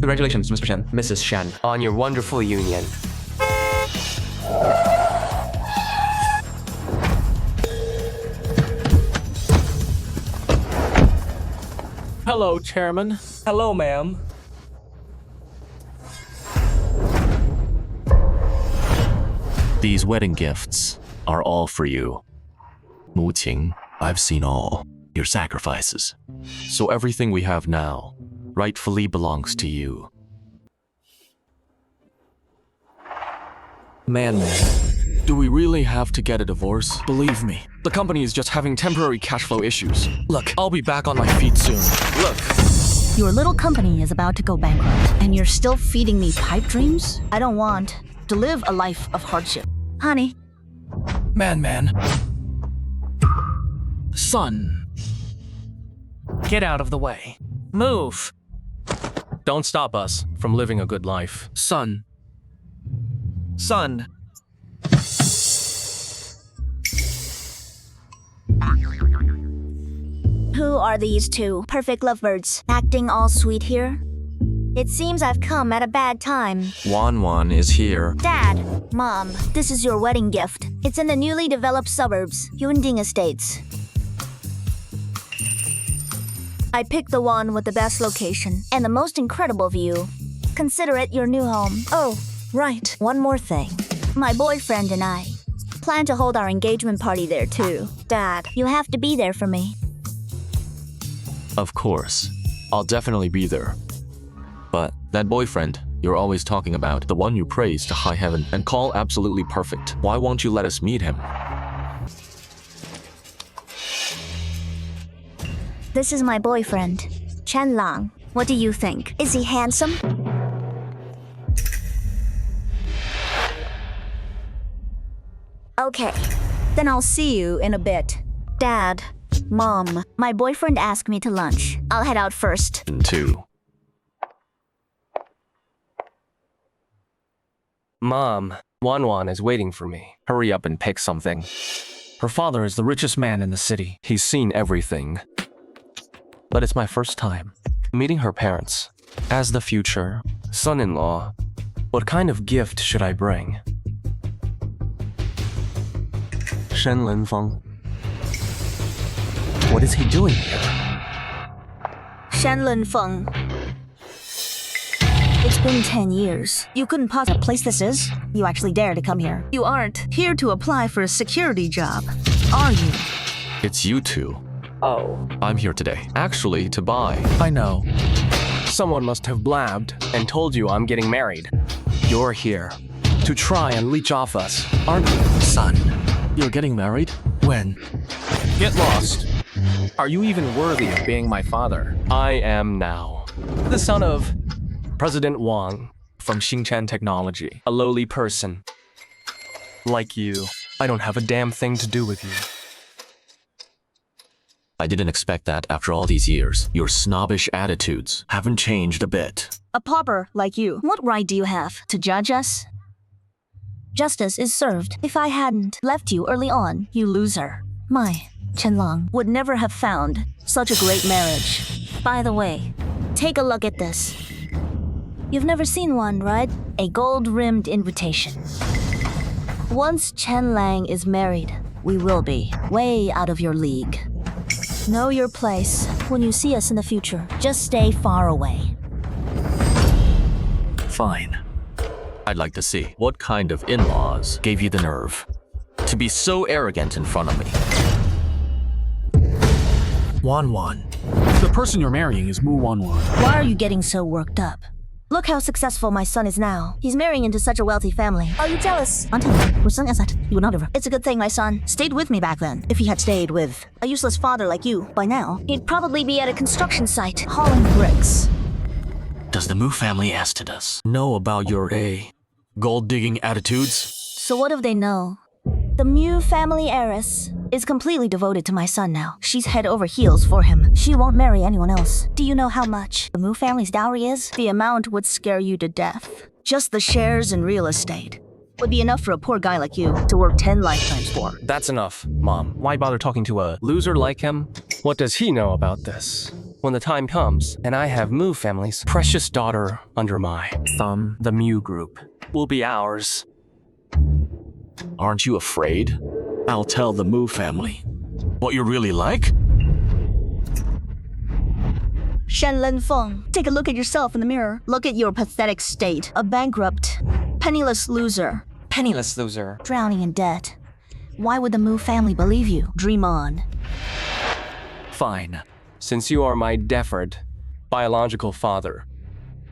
Congratulations, Mr. Shen, Mrs. Shen, on your wonderful union. Hello, Chairman. Hello, ma'am. These wedding gifts are all for you. Mu Qing, I've seen all your sacrifices. So everything we have now rightfully belongs to you. Man. Do we really have to get a divorce? Believe me, the company is just having temporary cash flow issues. Look, I'll be back on my feet soon. Look. Your little company is about to go bankrupt, and you're still feeding me pipe dreams? I don't want to live a life of hardship. Honey. Man. Son. Get out of the way. Move. Don't stop us from living a good life. Son. Who are these two perfect lovebirds acting all sweet here? It seems I've come at a bad time. Wan is here. Dad, Mom, this is your wedding gift. It's in the newly developed suburbs, Yunding Estates. I picked the one with the best location and the most incredible view. Consider it your new home. Oh, right, one more thing. My boyfriend and I plan to hold our engagement party there too. Dad, you have to be there for me. Of course, I'll definitely be there. But that boyfriend you're always talking about, the one you praise to high heaven and call absolutely perfect, why won't you let us meet him? This is my boyfriend, Chen Lang. What do you think? Is he handsome? Okay, then I'll see you in a bit. Dad, Mom, my boyfriend asked me to lunch. I'll head out first. And two. Mom, Wan is waiting for me. Hurry up and pick something. Her father is the richest man in the city. He's seen everything. But it's my first time meeting her parents. As the future son-in-law, what kind of gift should I bring? Shen Linfeng. What is he doing here? Shen Linfeng. It's been 10 years. You couldn't possibly place this is? You actually dare to come here. You aren't here to apply for a security job, are you? It's you two. Oh. I'm here today, actually, to buy. I know. Someone must have blabbed and told you I'm getting married. You're here to try and leech off us, aren't you? Son, you're getting married? When? Get lost. Are you even worthy of being my father? I am now. The son of President Wang from Xingchen Technology. A lowly person. Like you. I don't have a damn thing to do with you. I didn't expect that after all these years. Your snobbish attitudes haven't changed a bit. A pauper like you, what right do you have to judge us? Justice is served. If I hadn't left you early on, you loser. My Chen Lang would never have found such a great marriage. By the way, take a look at this. You've never seen one, right? A gold-rimmed invitation. Once Chen Lang is married, we will be way out of your league. Know your place. When you see us in the future, just stay far away. Fine. I'd like to see what kind of in-laws gave you the nerve to be so arrogant in front of me. Wan. The person you're marrying is Mu Wan. Why are you getting so worked up? Look how successful my son is now. He's marrying into such a wealthy family. Are you jealous? Until we're son as that, you would not ever. It's a good thing my son stayed with me back then. If he had stayed with a useless father like you, by now, he'd probably be at a construction site hauling bricks. Does the Mu family Estidus know about your gold-digging attitudes? So what if they know? The Mu family heiress is completely devoted to my son now. She's head over heels for him. She won't marry anyone else. Do you know how much the Mu family's dowry is? The amount would scare you to death. Just the shares in real estate would be enough for a poor guy like you to work 10 lifetimes for. That's enough, Mom. Why bother talking to a loser like him? What does he know about this? when the time comes and I have Mu family's precious daughter under my thumb, the Mu group will be ours. Aren't you afraid? I'll tell the Mu family what you're really like. Shen Linfeng, take a look at yourself in the mirror. Look at your pathetic state. A bankrupt, penniless loser, Penniless loser. drowning in debt. Why would the Mu family believe you? Dream on. Fine. Since you are my deferred biological father,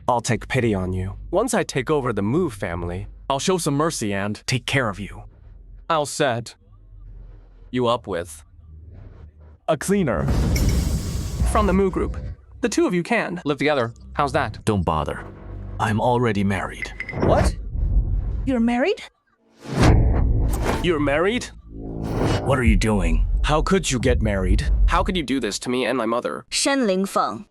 I'll take pity on you. Once I take over the Mu family, I'll show some mercy and take care of you. I'll set you up with a cleaner from the Mu group. The two of you can live together. How's that? Don't bother. I'm already married. What? You're married? You're married? What are you doing? How could you get married? How could you do this to me and my mother? Shen Linfeng,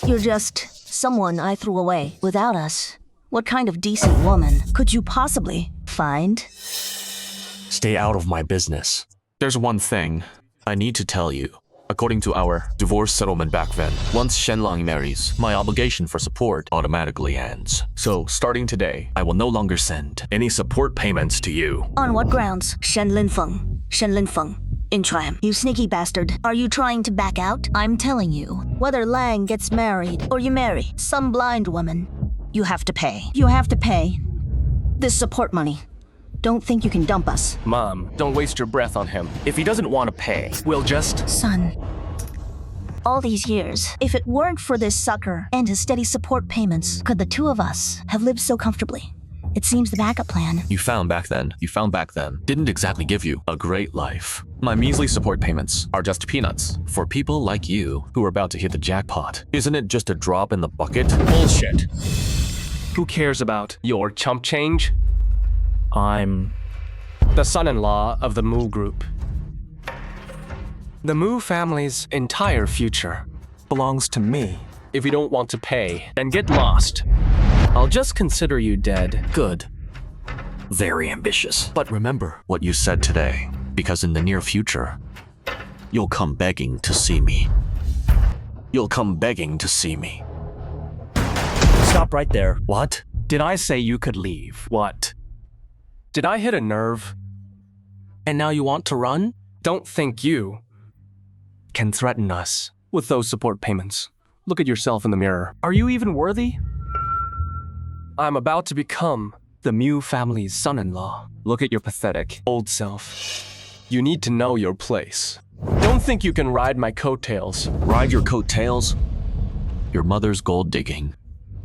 you're just someone I threw away without us. What kind of decent woman could you possibly find? Stay out of my business. There's one thing I need to tell you. According to our divorce settlement back then, once Shenlang marries, my obligation for support automatically ends. So, starting today, I will no longer send any support payments to you. On what grounds? Shen Linfeng. Shen Linfeng. Intram, you sneaky bastard. Are you trying to back out? I'm telling you, whether Lang gets married or you marry some blind woman, you have to pay. You have to pay this support money. Don't think you can dump us. Mom, don't waste your breath on him. If he doesn't want to pay, we'll just... Son, all these years, if it weren't for this sucker and his steady support payments, could the two of us have lived so comfortably? It seems the backup plan. You found back then didn't exactly give you a great life. My measly support payments are just peanuts for people like you who are about to hit the jackpot. Isn't it just a drop in the bucket? Bullshit. Who cares about your chump change? I'm the son-in-law of the Mu group. The Mu family's entire future belongs to me. If you don't want to pay, then get lost. I'll just consider you dead. Good. Very ambitious. But remember what you said today, because in the near future, you'll come begging to see me. You'll come begging to see me. Stop right there. What? Did I say you could leave? What? Did I hit a nerve? And now you want to run? Don't think you can threaten us with those support payments. Look at yourself in the mirror. Are you even worthy? I'm about to become the Mu family's son-in-law. Look at your pathetic old self. You need to know your place. Don't think you can ride my coattails. Ride your coattails? Your mother's gold digging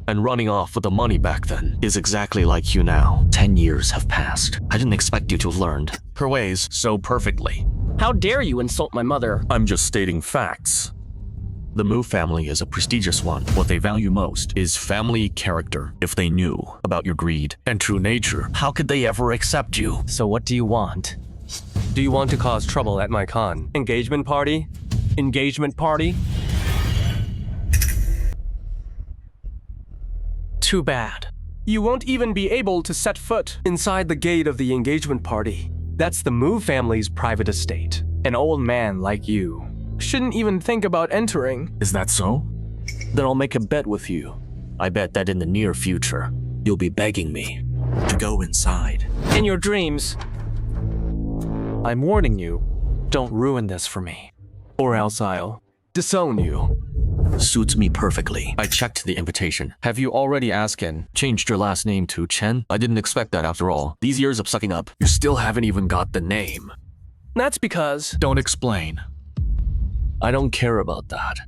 and running off with the money back then is exactly like you now. 10 years have passed. I didn't expect you to have learned her ways so perfectly. How dare you insult my mother? I'm just stating facts. The Mu family is a prestigious one. What they value most is family character. If they knew about your greed and true nature, how could they ever accept you? So what do you want? Do you want to cause trouble at my con? Engagement party? Engagement party? Too bad. You won't even be able to set foot inside the gate of the engagement party. That's the Mu family's private estate. An old man like you shouldn't even think about entering. Is that so? Then I'll make a bet with you. I bet that in the near future, you'll be begging me to go inside. In your dreams. I'm warning you, don't ruin this for me. Or else I'll disown you. Suits me perfectly. I checked the invitation. Have you already asked and changed your last name to Chen? I didn't expect that after all. These years of sucking up, you still haven't even got the name. That's because... Don't explain. I don't care about that.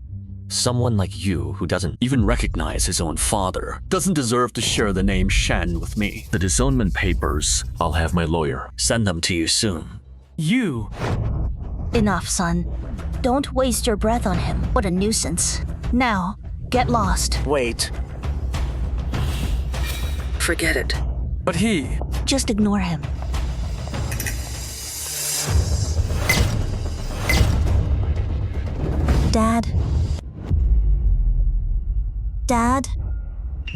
Someone like you who doesn't even recognize his own father doesn't deserve to share the name Shen with me. The disownment papers, I'll have my lawyer send them to you soon. You... Enough, son. Don't waste your breath on him. What a nuisance. Now, get lost. Wait. Forget it. But he... Just ignore him. Dad? Dad?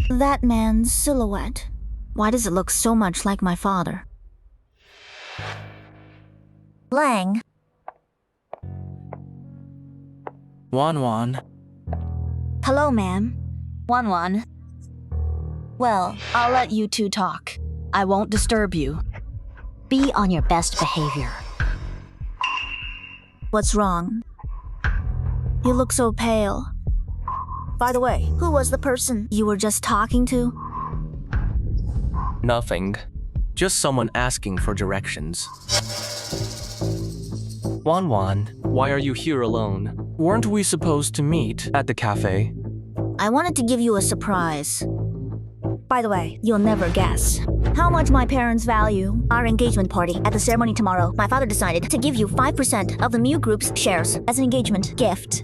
That man's silhouette. Why does it look so much like my father? Lang? Wan, Hello, ma'am. Wan. Well, I'll let you two talk. I won't disturb you. Be on your best behavior. What's wrong? You look so pale. By the way, who was the person you were just talking to? Nothing. Just someone asking for directions. Wan, why are you here alone? Weren't we supposed to meet at the cafe? I wanted to give you a surprise. By the way, you'll never guess how much my parents value our engagement party. At the ceremony tomorrow, my father decided to give you 5% of the Mew Group's shares as an engagement gift.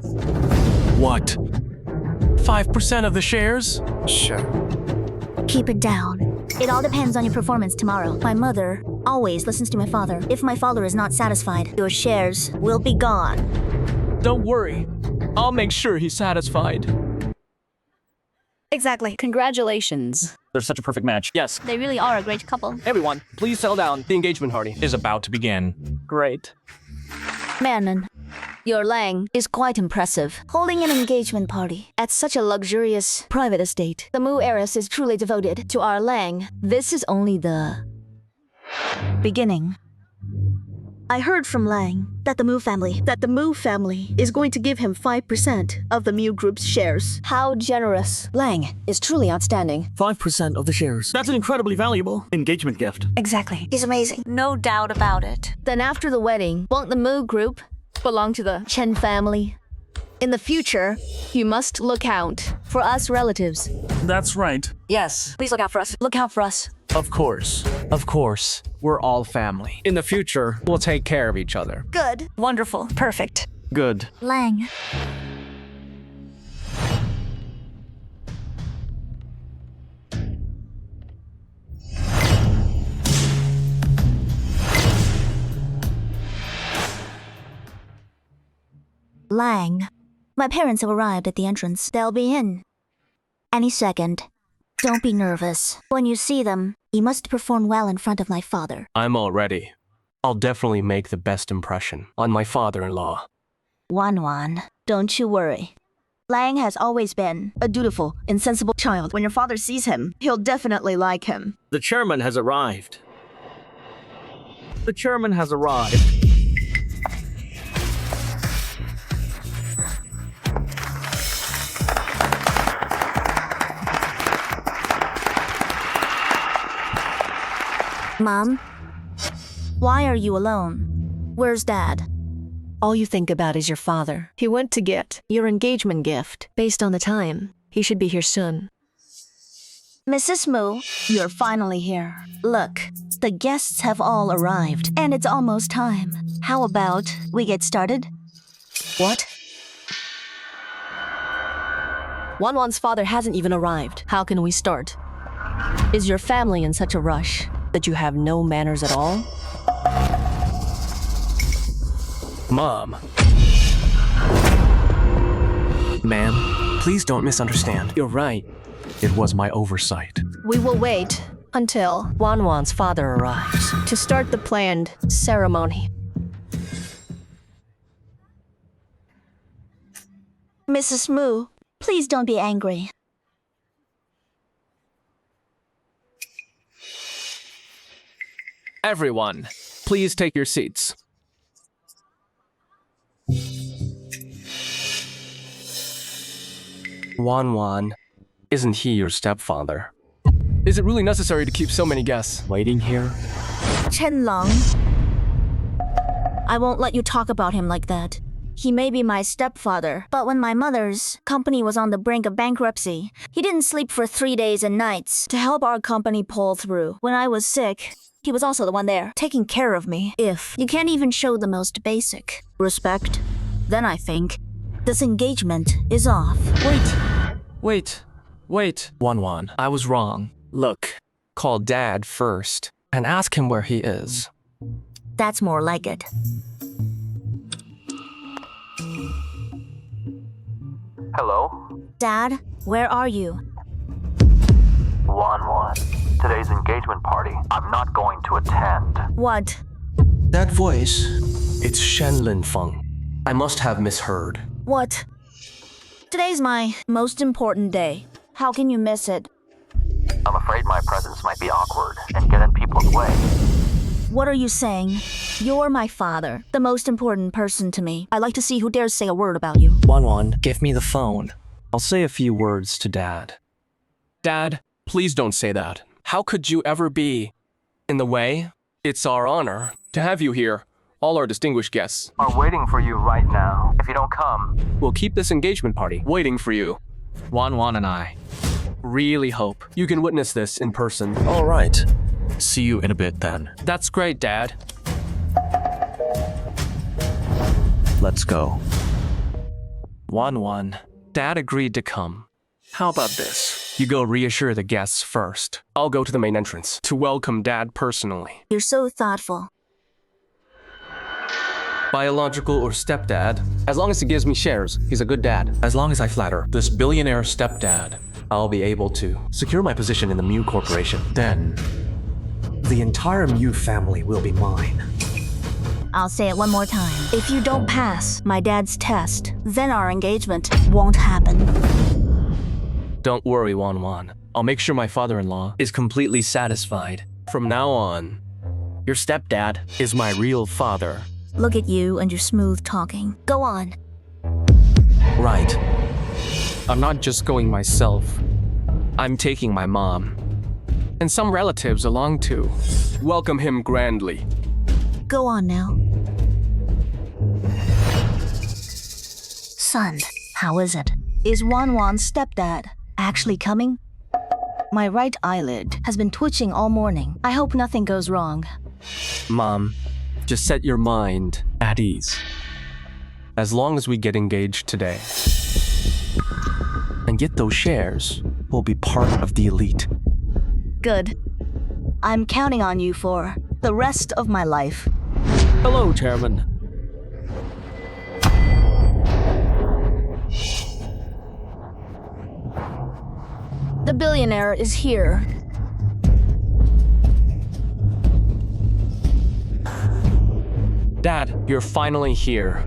What? 5% of the shares? Sure. Keep it down. It all depends on your performance tomorrow. My mother always listens to my father. If my father is not satisfied, your shares will be gone. Don't worry. I'll make sure he's satisfied. Exactly. Congratulations. They're such a perfect match. Yes. They really are a great couple. Everyone, please settle down. The engagement party Is about to begin. great. Manon, your Lang is quite impressive. Holding an engagement party at such a luxurious private estate. The Mu heiress is truly devoted to our Lang. This is only the beginning. I heard from Lang that the Mu family is going to give him 5% of the Mew Group's shares. How generous. Lang is truly outstanding. 5% of the shares. That's an incredibly valuable engagement gift. Exactly. He's amazing. No doubt about it. Then after the wedding, won't the Mu Group belong to the Chen family? In the future, you must look out for us relatives. That's right. Yes. Please look out for us. Look out for us. Of course. We're all family. In the future, we'll take care of each other. Good. Wonderful. Perfect. Good. Lang. Lang. My parents have arrived at the entrance. They'll be in any second. Don't be nervous. When you see them, you must perform well in front of my father. I'm all ready. I'll definitely make the best impression on my father-in-law. Wan, don't you worry. Lang has always been a dutiful and sensible child. When your father sees him, he'll definitely like him. The chairman has arrived. The chairman has arrived. Mom, why are you alone? Where's Dad? All you think about is your father. He went to get your engagement gift. Based on the time, he should be here soon. Mrs. Mu, you're finally here. Look, the guests have all arrived, and it's almost time. How about we get started? What? Wan's father hasn't even arrived. How can we start? Is your family in such a rush that you have no manners at all? Mom. Ma'am, please don't misunderstand. You're right. It was my oversight. We will wait until Wan's father arrives to start the planned ceremony. Mrs. Mu, please don't be angry. Everyone, please take your seats. Wan, isn't he your stepfather? Is it really necessary to keep so many guests waiting here? Chen Long. I won't let you talk about him like that. He may be my stepfather, but when my mother's company was on the brink of bankruptcy, he didn't sleep for 3 days and nights to help our company pull through. When I was sick, he was also the one there, taking care of me. If you can't even show the most basic respect, then I think this engagement is off. Wait. Wan, I was wrong. Look, call Dad first and ask him where he is. That's more like it. Hello? Dad, where are you? Wan. Today's engagement party. I'm not going to attend. What? That voice, it's Shen Linfeng. I must have misheard. What? Today's my most important day. How can you miss it? I'm afraid my presence might be awkward and get in people's way. What are you saying? You're my father, the most important person to me. I like to see who dares say a word about you. Wan, give me the phone. I'll say a few words to Dad. Dad, please don't say that. How could you ever be in the way? It's our honor to have you here. All our distinguished guests Are waiting for you right now. If you don't come, will keep this engagement party waiting for you. Wan and I really hope. You can witness this in person. All right. See you in a bit then. That's great, Dad. Let's go. Wan, Dad agreed to come. How about this? You go reassure the guests first. I'll go to the main entrance to welcome Dad personally. You're so thoughtful. Biological or stepdad, as long as he gives me shares, he's a good dad. As long as I flatter this billionaire stepdad, I'll be able to secure my position in the Mew Corporation. Then, The entire Mew family will be mine. I'll say it one more time. If you don't pass my dad's test, then our engagement won't happen. don't worry, Wan. I'll make sure my father-in-law is completely satisfied. From now on, your stepdad is my real father. Look at you and your smooth talking. Go on. Right. I'm not just going myself. I'm taking my mom. And some relatives along too. Welcome him grandly. Go on now. Son, how is it? Is Wan's stepdad actually coming? My right eyelid has been twitching all morning. I hope nothing goes wrong. Mom, just set your mind at ease. As long as we get engaged today and get those shares, we'll be part of the elite. Good. I'm counting on you for the rest of my life. Hello, Chairman. The billionaire is here. Dad, you're finally here.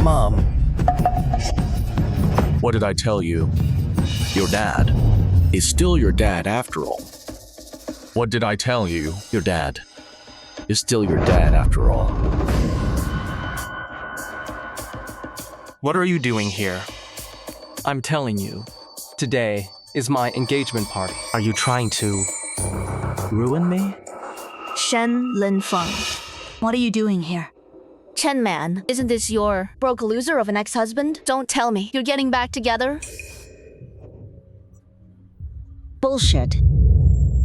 Mom. What did I tell you? Your dad is still your dad after all. What did I tell you? Your dad is still your dad after all. What are you doing here? I'm telling you, today is my engagement party. Are you trying to ruin me? Shen Linfeng. What are you doing here? Chen Man, isn't this your broke loser of an ex-husband? Don't tell me you're getting back together. Bullshit.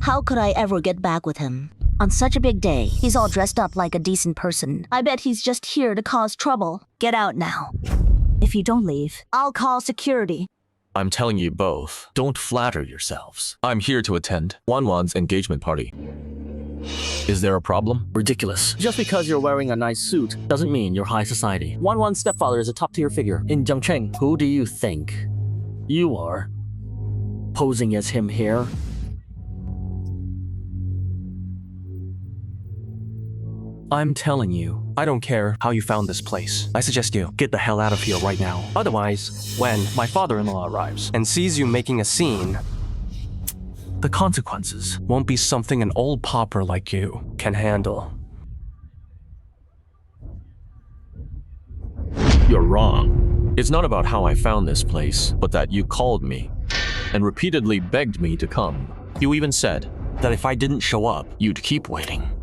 How could I ever get back with him? On such a big day, he's all dressed up like a decent person. I bet he's just here to cause trouble. Get out now. If you don't leave, I'll call security. I'm telling you both, don't flatter yourselves. I'm here to attend Wan's engagement party. Is there a problem? Ridiculous. Just because you're wearing a nice suit doesn't mean you're high society. Wan's stepfather is a top-tier figure in Jiangcheng. Who do you think you are? Posing as him here? I'm telling you, I don't care how you found this place. I suggest you get the hell out of here right now. Otherwise, when my father-in-law arrives and sees you making a scene, the consequences won't be something an old pauper like you can handle. You're wrong. It's not about how I found this place, but that you called me and repeatedly begged me to come. You even said that if I didn't show up, you'd keep waiting.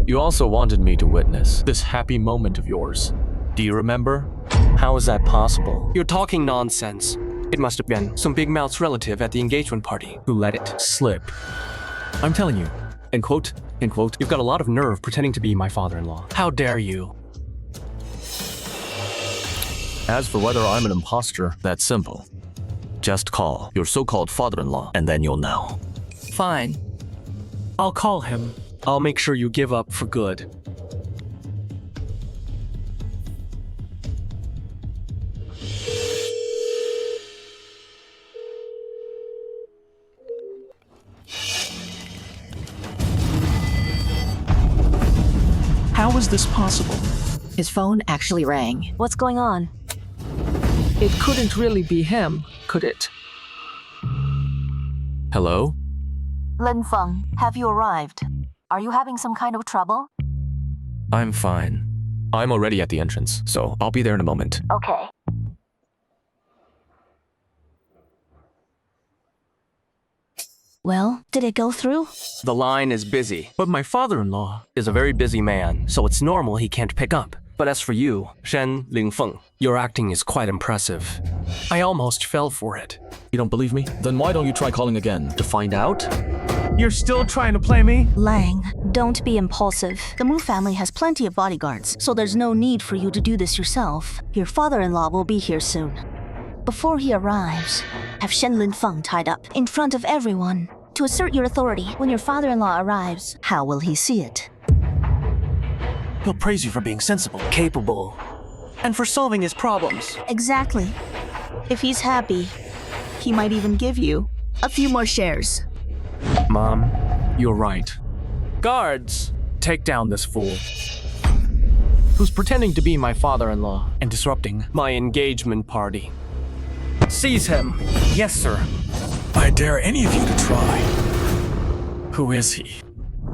You also wanted me to witness this happy moment of yours. Do you remember? How is that possible? You're talking nonsense. It must have been some big mouth's relative at the engagement party who let it slip. I'm telling you, end quote, you've got a lot of nerve pretending to be my father-in-law. How dare you? As for whether I'm an imposter, that's simple. Just call your so-called father-in-law and then you'll know. Fine. I'll call him. I'll make sure you give up for good. How is this possible? His phone actually rang. What's going on? It couldn't really be him, could it? Hello? Lin Feng, have you arrived? Are you having some kind of trouble? I'm fine. I'm already at the entrance, so I'll be there in a moment. Okay. Well, did it go through? The line is busy, but my father-in-law is a very busy man, so it's normal he can't pick up. But as for you, Shen Lingfeng, your acting is quite impressive. I almost fell for it. You don't believe me? Then why don't you try calling again? To find out? You're still trying to play me? Lang, don't be impulsive. The Mu family has plenty of bodyguards, so there's no need for you to do this yourself. Your father-in-law will be here soon. Before he arrives, have Shen Linfeng tied up in front of everyone to assert your authority. When your father-in-law arrives, how will he see it? He'll praise you for being sensible, capable, and for solving his problems. Exactly. If he's happy, he might even give you a few more shares. Mom, you're right. Guards, take down this fool who's pretending to be my father-in-law and disrupting my engagement party. Seize him. Yes, sir. I dare any of you to try. Who is he?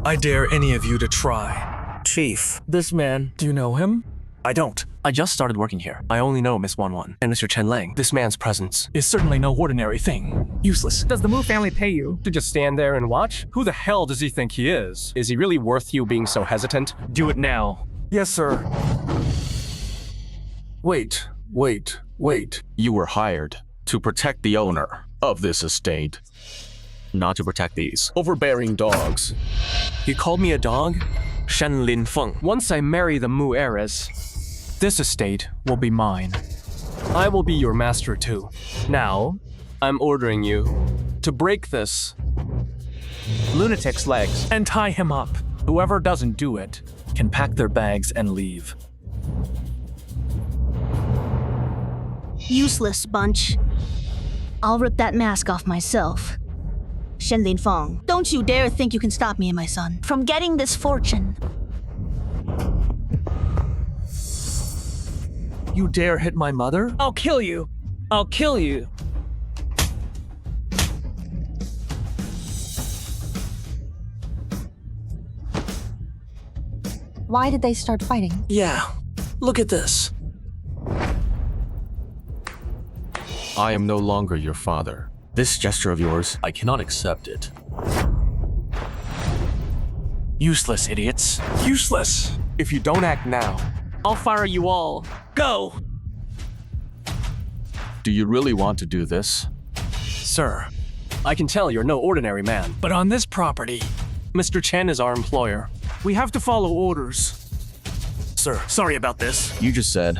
I dare any of you to try. Chief, This man, do you know him? I don't. I just started working here. I only know Miss Wanwan and Mr. Chen Lang. This man's presence Is certainly no ordinary thing. Useless. Does the Mu family pay you to just stand there and watch? Who the hell does he think he is? Is he really worth you being so hesitant? Do it now. Yes, sir. Wait. You were hired to protect the owner of this estate, not to protect these overbearing dogs. You called me a dog? Shen Lin Feng. Once I marry the Mu heiress, this estate will be mine. I will be your master too. Now, I'm ordering you to break this lunatic's legs. And tie him up. Whoever doesn't do it can pack their bags and leave. Useless bunch. I'll rip that mask off myself. Shen Linfeng, don't you dare think you can stop me and my son from getting this fortune. You dare hit my mother? I'll kill you. I'll kill you. Why did they start fighting? Yeah, look at this. I am no longer your father. This gesture of yours, I cannot accept it. Useless idiots. Useless. If you don't act now, I'll fire you all. Go! Do you really want to do this? sir, I can tell you're no ordinary man. But on this property, Mr. Chen is our employer. we have to follow orders. Sir, sorry about this. You just said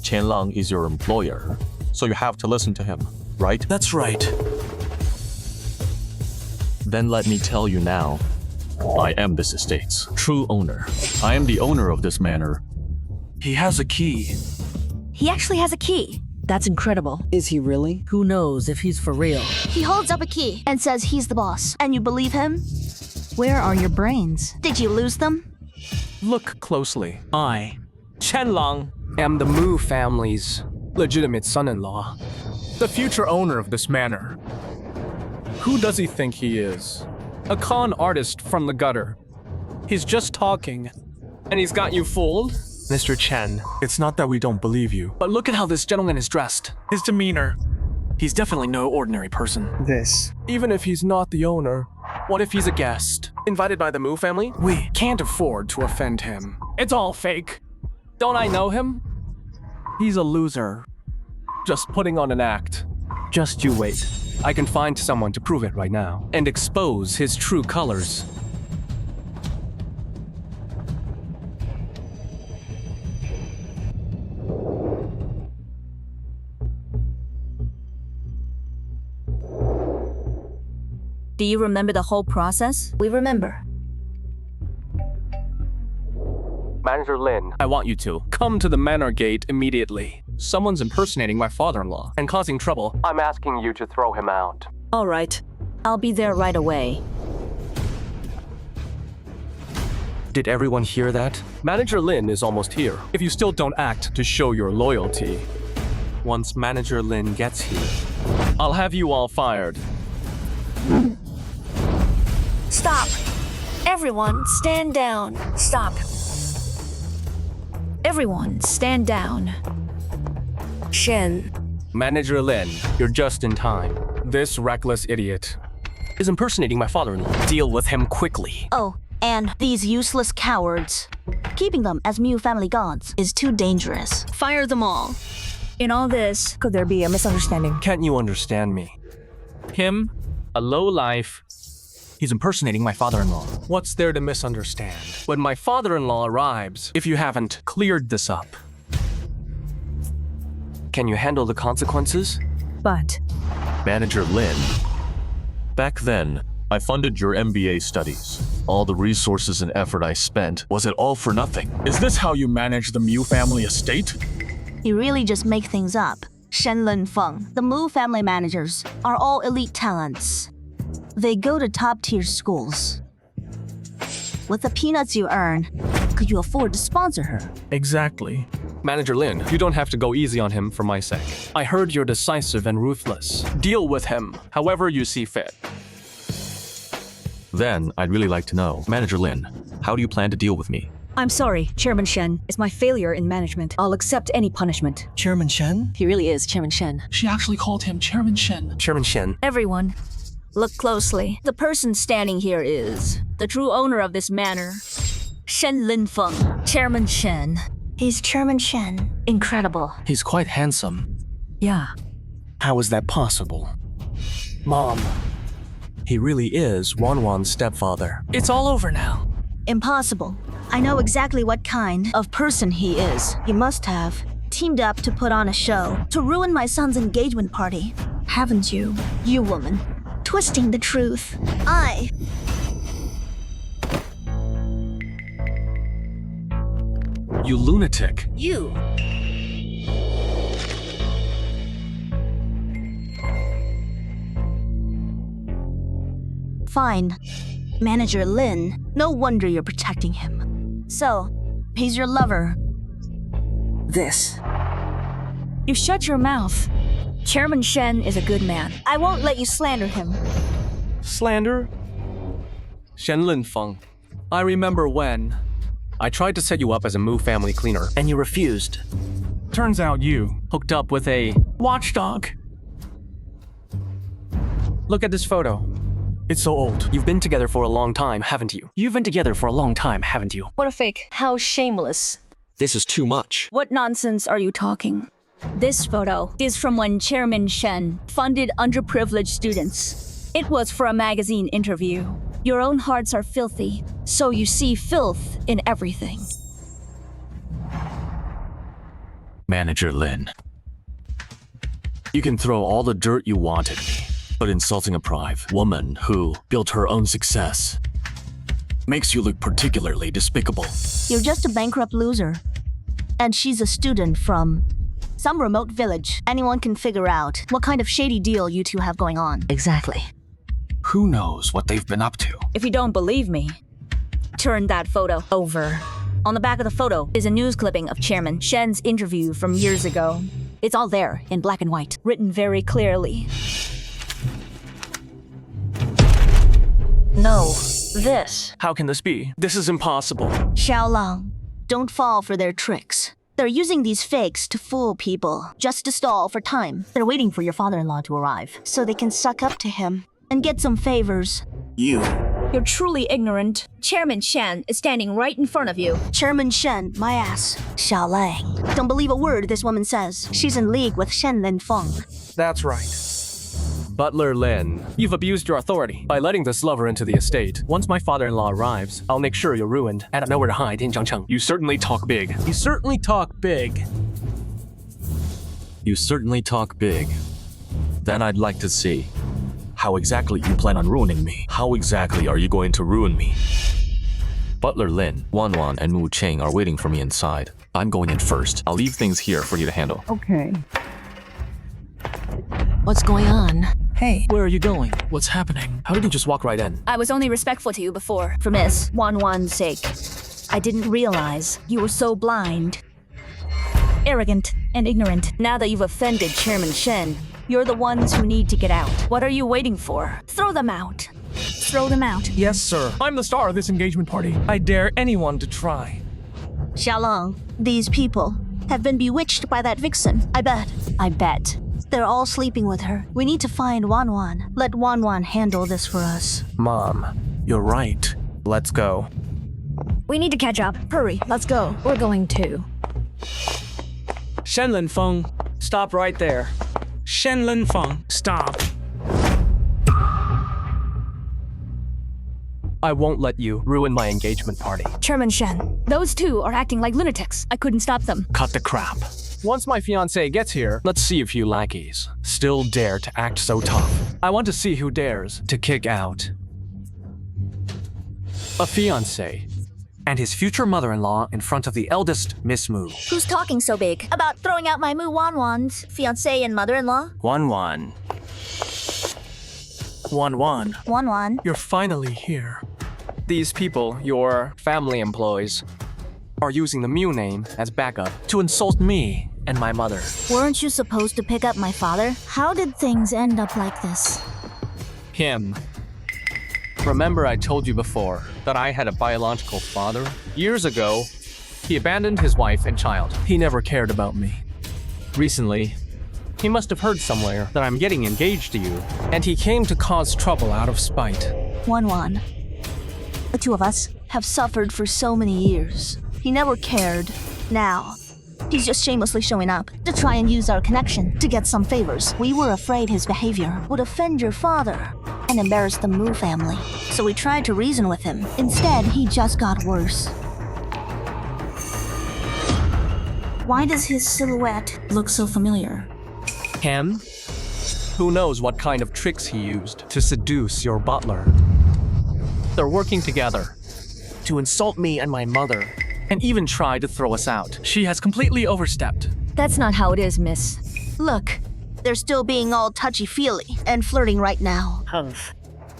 Chen Lang is your employer, so you have to listen to him, right? That's right. Then let me tell you now, I am this estate's true owner. I am the owner of this manor. He has a key. He actually has a key. That's incredible. Is he really? Who knows if he's for real? He holds up a key and says he's the boss. And you believe him? Where are your brains? Did you lose them? Look closely. I, Chen Lang, Am the Mu family's legitimate son-in-law, the future owner of this manor. Who does he think he is? A con artist from the gutter. He's just talking, and he's got you fooled? Mr. Chen, It's not that we don't believe you. but look at how this gentleman is dressed. his demeanor. He's definitely no ordinary person. Even if he's not the owner, what if he's a guest, invited by the Mu family? We can't afford to offend him. It's all fake. Don't I know him? He's a loser. Just putting on an act. Just you wait. I can find someone to prove it right now and expose his true colors. Do you remember the whole process? We remember. Manager Lin, I want you to come to the manor gate immediately. Someone's impersonating my father-in-law and causing trouble. I'm asking you to throw him out. All right. I'll be there right away. Did everyone hear that? Manager Lin is almost here. If you still don't act to show your loyalty, once Manager Lin gets here, I'll have you all fired. Stop! Everyone, stand down. Stop. Everyone, stand down. Shen. Manager Lin, you're just in time. This reckless idiot is impersonating my father-in-law. Deal with him quickly. Oh, and these useless cowards. Keeping them as Mu family gods is too dangerous. Fire them all. In all this, Could there be a misunderstanding? Can't you understand me? Him, a lowlife. He's impersonating my father-in-law. What's there to misunderstand? When my father-in-law arrives, if you haven't cleared this up, can you handle the consequences? But Manager Lin, back then, I funded your MBA studies. All the resources and effort I spent, was it all for nothing? Is this how you manage the Mu family estate? You really just make things up. Shen Lin Feng, the Mu family managers, are all elite talents. They go to top-tier schools. With the peanuts you earn, could you afford to sponsor her? Exactly. Manager Lin, you don't have to go easy on him for my sake. I heard you're decisive and ruthless. Deal with him however you see fit. Then, I'd really like to know, Manager Lin, how do you plan to deal with me? I'm sorry, Chairman Shen. It's my failure in management. I'll accept any punishment. Chairman Shen? He really is Chairman Shen. She actually called him Chairman Shen. Chairman Shen. Everyone, look closely. The person standing here is the true owner of this manor, Shen Lin Feng, Chairman Shen. He's Chairman Shen. Incredible. He's quite handsome. Yeah. How is that possible? Mom, he really is Wanwan's stepfather. It's all over now. Impossible. I know exactly what kind of person he is. You must have teamed up to put on a show to ruin my son's engagement party. Haven't you? You woman. Twisting the truth. You lunatic. You. Fine. Manager Lin, no wonder you're protecting him. So, he's your lover. this. You shut your mouth. Chairman Shen is a good man. I won't let you slander him. Slander? Shen Lin Feng, I remember when I tried to set you up as a Mu family cleaner, and you refused. Turns out you hooked up with a watchdog. Look at this photo. It's so old. You've been together for a long time, haven't you? You've been together for a long time, haven't you? What a fake. How shameless. This is too much. What nonsense are you talking? This photo is from when Chairman Shen funded underprivileged students. It was for a magazine interview. Your own hearts are filthy, so you see filth in everything. Manager Lin. You can throw all the dirt you want at me, but insulting a private woman who built her own success makes you look particularly despicable. You're just a bankrupt loser. And she's a student from some remote village. Anyone can figure out what kind of shady deal you two have going on. Exactly. Who knows what they've been up to? If you don't believe me, turn that photo over. On the back of the photo is a news clipping of Chairman Shen's interview from years ago. It's all there in black and white, written very clearly. No. This. How can this be? This is impossible. Xiaolong, don't fall for their tricks. They're using these fakes to fool people, just to stall for time. They're waiting for your father-in-law to arrive, so they can suck up to him and get some favors. You're truly ignorant. Chairman Shen is standing right in front of you. Chairman Shen, my ass. Xiaolang, don't believe a word this woman says. She's in league with Shen Lin Feng. That's right. Butler Lin, you've abused your authority by letting this lover into the estate. Once my father-in-law arrives, I'll make sure you're ruined and have nowhere to hide in Zhangcheng. You certainly talk big. You certainly talk big. You certainly talk big. Then I'd like to see how exactly you plan on ruining me. How exactly are you going to ruin me? Butler Lin, Wanwan, and Mu Cheng are waiting for me inside. I'm going in first. I'll leave things here for you to handle. Okay. What's going on? Hey. Where are you going? What's happening? How did you just walk right in? I was only respectful to you before, for Miss Wanwan's sake. I didn't realize you were so blind. Arrogant and ignorant. Now that you've offended Chairman Shen, you're the ones who need to get out. What are you waiting for? Throw them out. Throw them out. Yes, sir. I'm the star of this engagement party. I dare anyone to try. Xiaolong, these people have been bewitched by that vixen, I bet. I bet. They're all sleeping with her. We need to find Wanwan. Let Wanwan handle this for us. Mom, you're right. Let's go. We need to catch up. Hurry, let's go. We're going too. Shenlin Feng, stop right there. Shenlin Feng, stop. I won't let you ruin my engagement party. Chairman Shen, those two are acting like lunatics. I couldn't stop them. Cut the crap. Once my fiancé gets here, let's see if you lackeys still dare to act so tough. I want to see who dares to kick out a fiancé and his future mother-in-law in front of the eldest Miss Moo. Who's talking so big about throwing out my Moo Wanwan's fiancé and mother-in-law? Wanwan. Wanwan. You're finally here. These people, your family employees, are using the Mew name as backup to insult me and my mother. Weren't you supposed to pick up my father? How did things end up like this? Him. Remember I told you before that I had a biological father? Years ago, he abandoned his wife and child. He never cared about me. Recently, he must have heard somewhere that I'm getting engaged to you, and he came to cause trouble out of spite. Wanwan. The two of us have suffered for so many years. He never cared. Now, he's just shamelessly showing up to try and use our connection to get some favors. We were afraid his behavior would offend your father and embarrass the Moo family. So we tried to reason with him. Instead, he just got worse. Why does his silhouette look so familiar? Him? Who knows what kind of tricks he used to seduce your butler? They're working together to insult me and my mother, and even try to throw us out. She has completely overstepped. That's not how it is, miss. Look, they're still being all touchy-feely and flirting right now.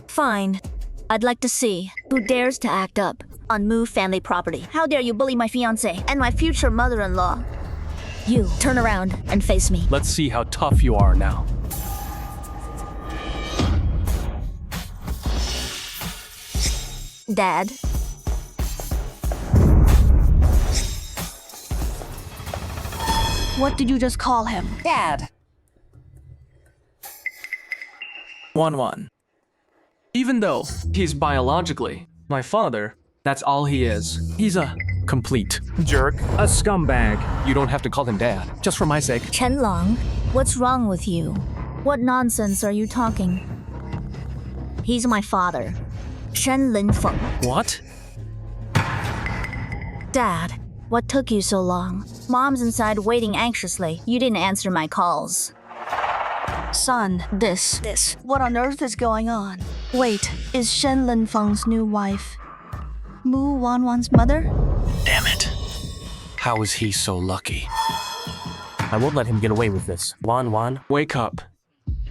Fine. I'd like to see who dares to act up on Moo family property. How dare you bully my fiancé and my future mother-in-law? You, turn around and face me. Let's see how tough you are now. Dad. What did you just call him? Dad. Wanwan. Even though he's biologically my father, that's all he is. He's a complete jerk, a scumbag. You don't have to call him dad, just for my sake. Chenlong, what's wrong with you? What nonsense are you talking? He's my father, Shen Linfeng. What? Dad, what took you so long? Mom's inside waiting anxiously. You didn't answer my calls. Son, this. What on earth is going on? Wait, is Shen Linfeng's new wife Moo Wanwan's mother? Damn it. How is he so lucky? I won't let him get away with this. Wanwan, wake up.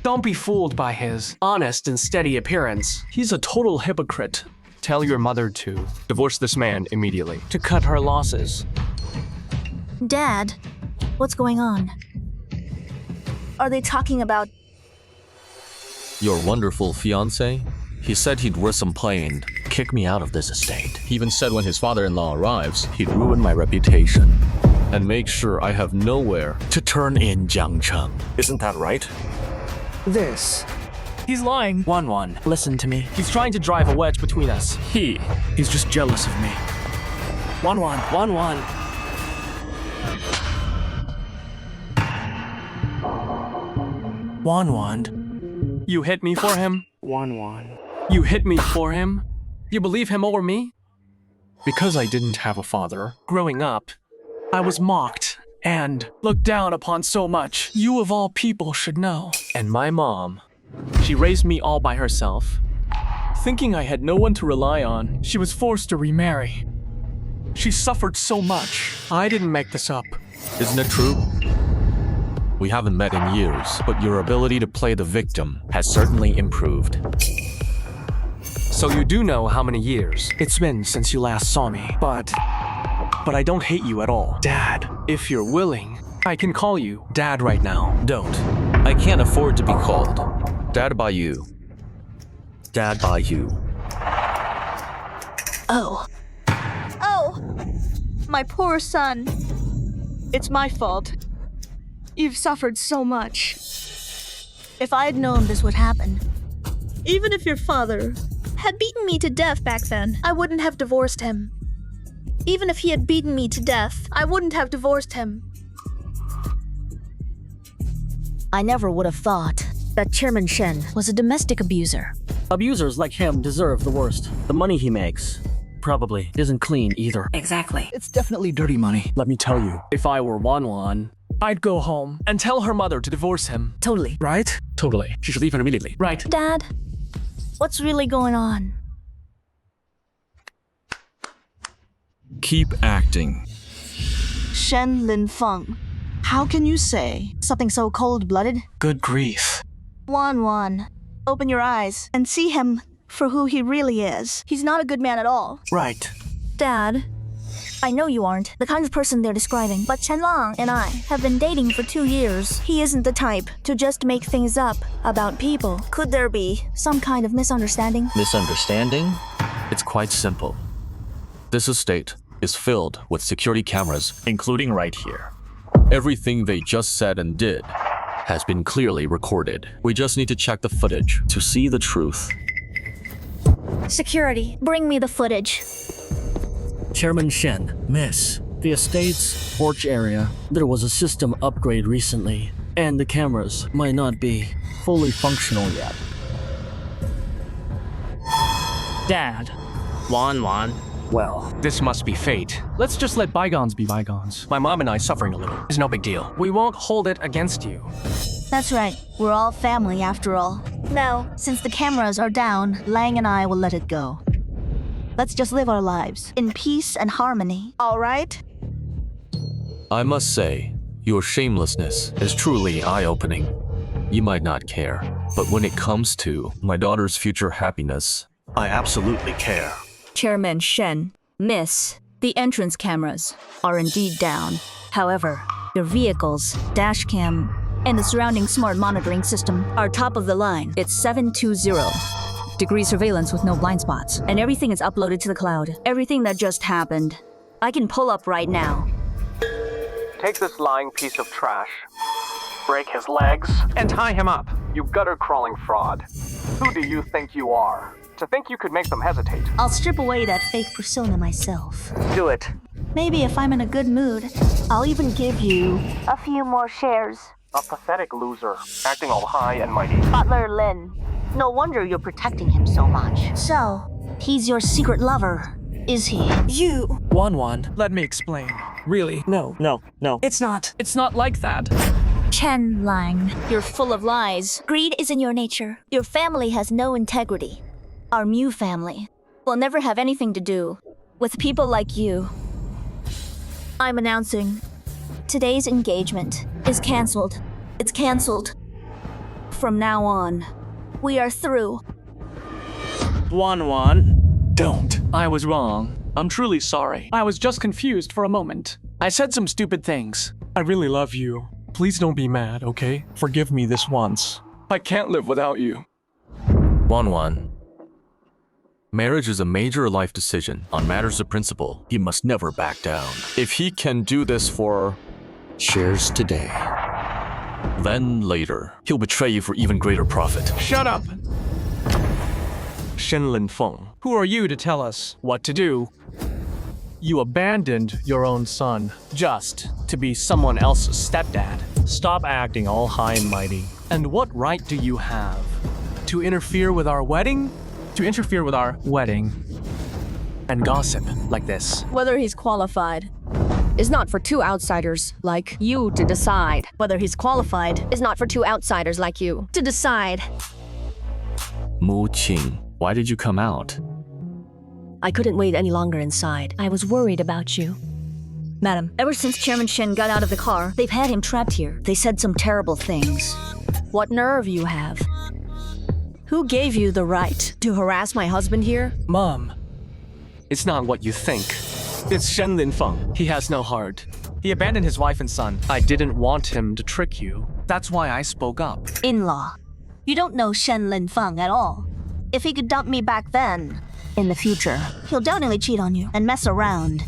Don't be fooled by his honest and steady appearance. He's a total hypocrite. Tell your mother to divorce this man immediately, to cut her losses. Dad, what's going on? Are they talking about... Your wonderful fiancé? He said he'd worth some play and kick me out of this estate. He even said when his father-in-law arrives, he'd ruin my reputation and make sure I have nowhere to turn in Jiangcheng. Isn't that right? This. He's lying. Wanwan, listen to me. He's trying to drive a wedge between us. He's just jealous of me. Wanwan. Wanwan. You hit me for him? Wanwan. You hit me for him? You believe him over me? Because I didn't have a father, growing up, I was mocked and looked down upon so much. You of all people should know. And my mom, she raised me all by herself. Thinking I had no one to rely on, she was forced to remarry. She suffered so much. I didn't make this up. Isn't it true? We haven't met in years, but your ability to play the victim has certainly improved. So you do know how many years? It's been since you last saw me, but I don't hate you at all. Dad, if you're willing, I can call you Dad right now. Don't. I can't afford to be called Dad by you. Dad by you. Oh. Oh! My poor son. It's my fault. You've suffered so much. If I had known this would happen, even if your father had beaten me to death back then, I wouldn't have divorced him. Even if he had beaten me to death, I wouldn't have divorced him. I never would have thought that Chairman Shen was a domestic abuser. Abusers like him deserve the worst. The money he makes probably isn't clean either. Exactly. It's definitely dirty money. Let me tell you, if I were Wan, I'd go home and tell her mother to divorce him. Totally. Right? Totally. She should leave him immediately. Right. Dad, what's really going on? Keep acting. Shen Linfeng. How can you say something so cold-blooded? Good grief. Wan, open your eyes and see him for who he really is. He's not a good man at all. Right. Dad, I know you aren't the kind of person they're describing, but Chenlang and I have been dating for 2 years. He isn't the type to just make things up about people. Could there be some kind of misunderstanding? Misunderstanding? It's quite simple. This estate is filled with security cameras, including right here. Everything they just said and did has been clearly recorded. We just need to check the footage to see the truth. Security, bring me the footage. Chairman Shen, Miss, the estate's porch area, there was a system upgrade recently, and the cameras might not be fully functional yet. Dad. Wan. Well, this must be fate. Let's just let bygones be bygones. My mom and I suffering a little is no big deal. We won't hold it against you. That's right, we're all family after all. Now, since the cameras are down, Lang and I will let it go. Let's just live our lives in peace and harmony, all right? I must say, your shamelessness is truly eye-opening. You might not care, but when it comes to my daughter's future happiness, I absolutely care. Chairman Shen, Miss, the entrance cameras are indeed down. However, your vehicle's dash cam and the surrounding smart monitoring system are top of the line. It's 720-degree surveillance with no blind spots, and everything is uploaded to the cloud. Everything that just happened, I can pull up right now. Take this lying piece of trash, break his legs, and tie him up, you gutter-crawling fraud. Who do you think you are? To think you could make them hesitate. I'll strip away that fake persona myself. Do it. Maybe if I'm in a good mood, I'll even give you a few more shares. A pathetic loser, acting all high and mighty. Butler Lin, no wonder you're protecting him so much. So, he's your secret lover, is he? You. Wan, let me explain. Really? No. It's not. It's not like that. Chen Lang, you're full of lies. Greed is in your nature. Your family has no integrity. Our Mew family will never have anything to do with people like you. I'm announcing today's engagement is canceled. It's canceled. From now on, we are through. Wan. Don't. I was wrong. I'm truly sorry. I was just confused for a moment. I said some stupid things. I really love you. Please don't be mad, okay? Forgive me this once. I can't live without you. Wan. Marriage is a major life decision. On matters of principle, he must never back down. If he can do this for shares today, then later, he'll betray you for even greater profit. Shut up! Shen Linfeng, who are you to tell us what to do? You abandoned your own son just to be someone else's stepdad. Stop acting all high and mighty. And what right do you have to interfere with our wedding? To interfere with our wedding and gossip like this. Whether he's qualified is not for two outsiders like you to decide. Whether he's qualified is not for two outsiders like you to decide. Mu Qing, why did you come out? I couldn't wait any longer inside. I was worried about you. Madam, ever since Chairman Shen got out of the car, they've had him trapped here. They said some terrible things. What nerve you have. Who gave you the right to harass my husband here? Mom, it's not what you think. It's Shen Linfeng. He has no heart. He abandoned his wife and son. I didn't want him to trick you. That's why I spoke up. In-law, you don't know Shen Linfeng at all. If he could dump me back then, in the future, he'll definitely cheat on you and mess around.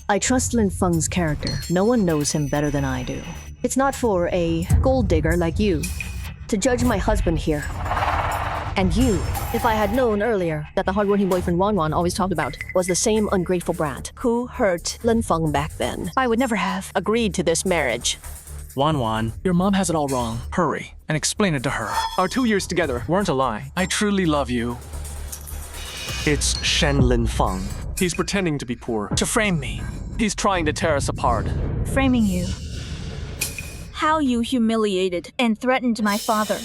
I trust Lin Feng's character. No one knows him better than I do. It's not for a gold digger like you to judge my husband here. And you, if I had known earlier that the hardworking boyfriend Wan Wan always talked about was the same ungrateful brat who hurt Lin Feng back then, I would never have agreed to this marriage. Wan Wan, your mom has it all wrong. Hurry and explain it to her. Our 2 years together weren't a lie. I truly love you. It's Shen Linfeng. He's pretending to be poor, to frame me. He's trying to tear us apart. Framing you. How you humiliated and threatened my father.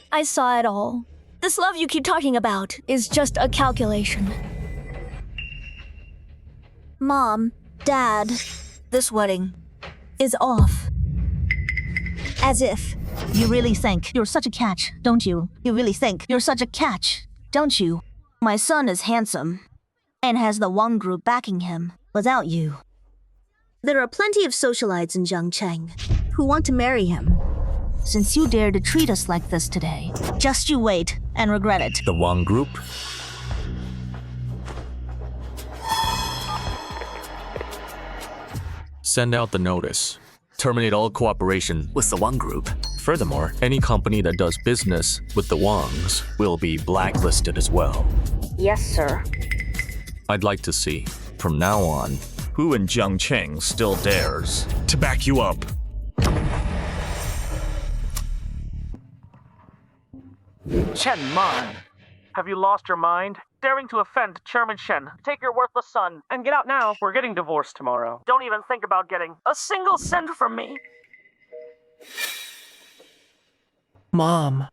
I saw it all. This love you keep talking about is just a calculation. Mom, Dad, this wedding is off. As if. You really think you're such a catch, don't you? You really think you're such a catch, don't you? My son is handsome and has the Wang group backing him without you. There are plenty of socialites in Jiangcheng who want to marry him. Since you dared to treat us like this today, just you wait and regret it. The Wang Group? Send out the notice. Terminate all cooperation with the Wang Group. Furthermore, any company that does business with the Wangs will be blacklisted as well. Yes, sir. I'd like to see, from now on, who in Jiangcheng still dares to back you up. Chen Man, have you lost your mind? Daring to offend Chairman Shen. Take your worthless son and get out now. We're getting divorced tomorrow. Don't even think about getting a single cent from me. Mom.